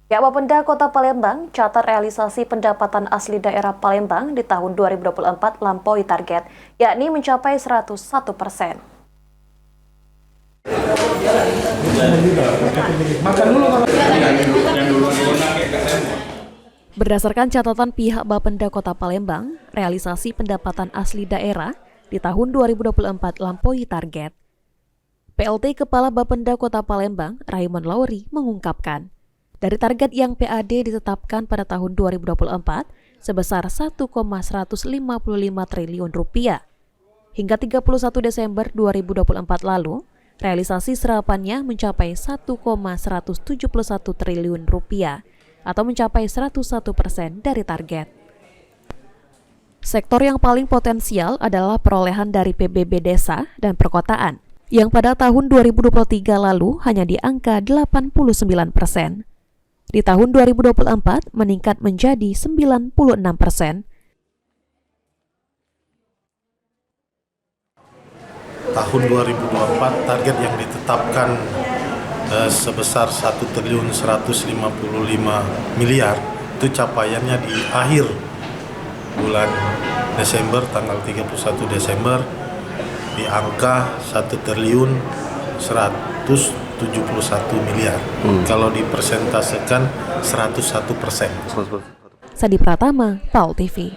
Ya, Bapenda Kota Palembang catat realisasi pendapatan asli daerah Palembang di tahun 2024 lampaui target, yakni mencapai 101%. Berdasarkan catatan pihak Bapenda Kota Palembang, realisasi pendapatan asli daerah di tahun 2024 lampaui target. PLT Kepala Bapenda Kota Palembang, Raymond Lauri, mengungkapkan, dari target yang PAD ditetapkan pada tahun 2024 sebesar 1,155 triliun rupiah. Hingga 31 Desember 2024 lalu, realisasi serapannya mencapai 1,171 triliun rupiah atau mencapai 101% dari target. Sektor yang paling potensial adalah perolehan dari PBB desa dan perkotaan, yang pada tahun 2023 lalu hanya di angka 89%. Di tahun 2024 meningkat menjadi 96%. Tahun 2024 target yang ditetapkan sebesar 1.155 miliar itu capaiannya di akhir bulan Desember, tanggal 31 Desember di angka 1.171 miliar. Kalau dipersentasekan 101%. Sadi Pratama, PAL TV.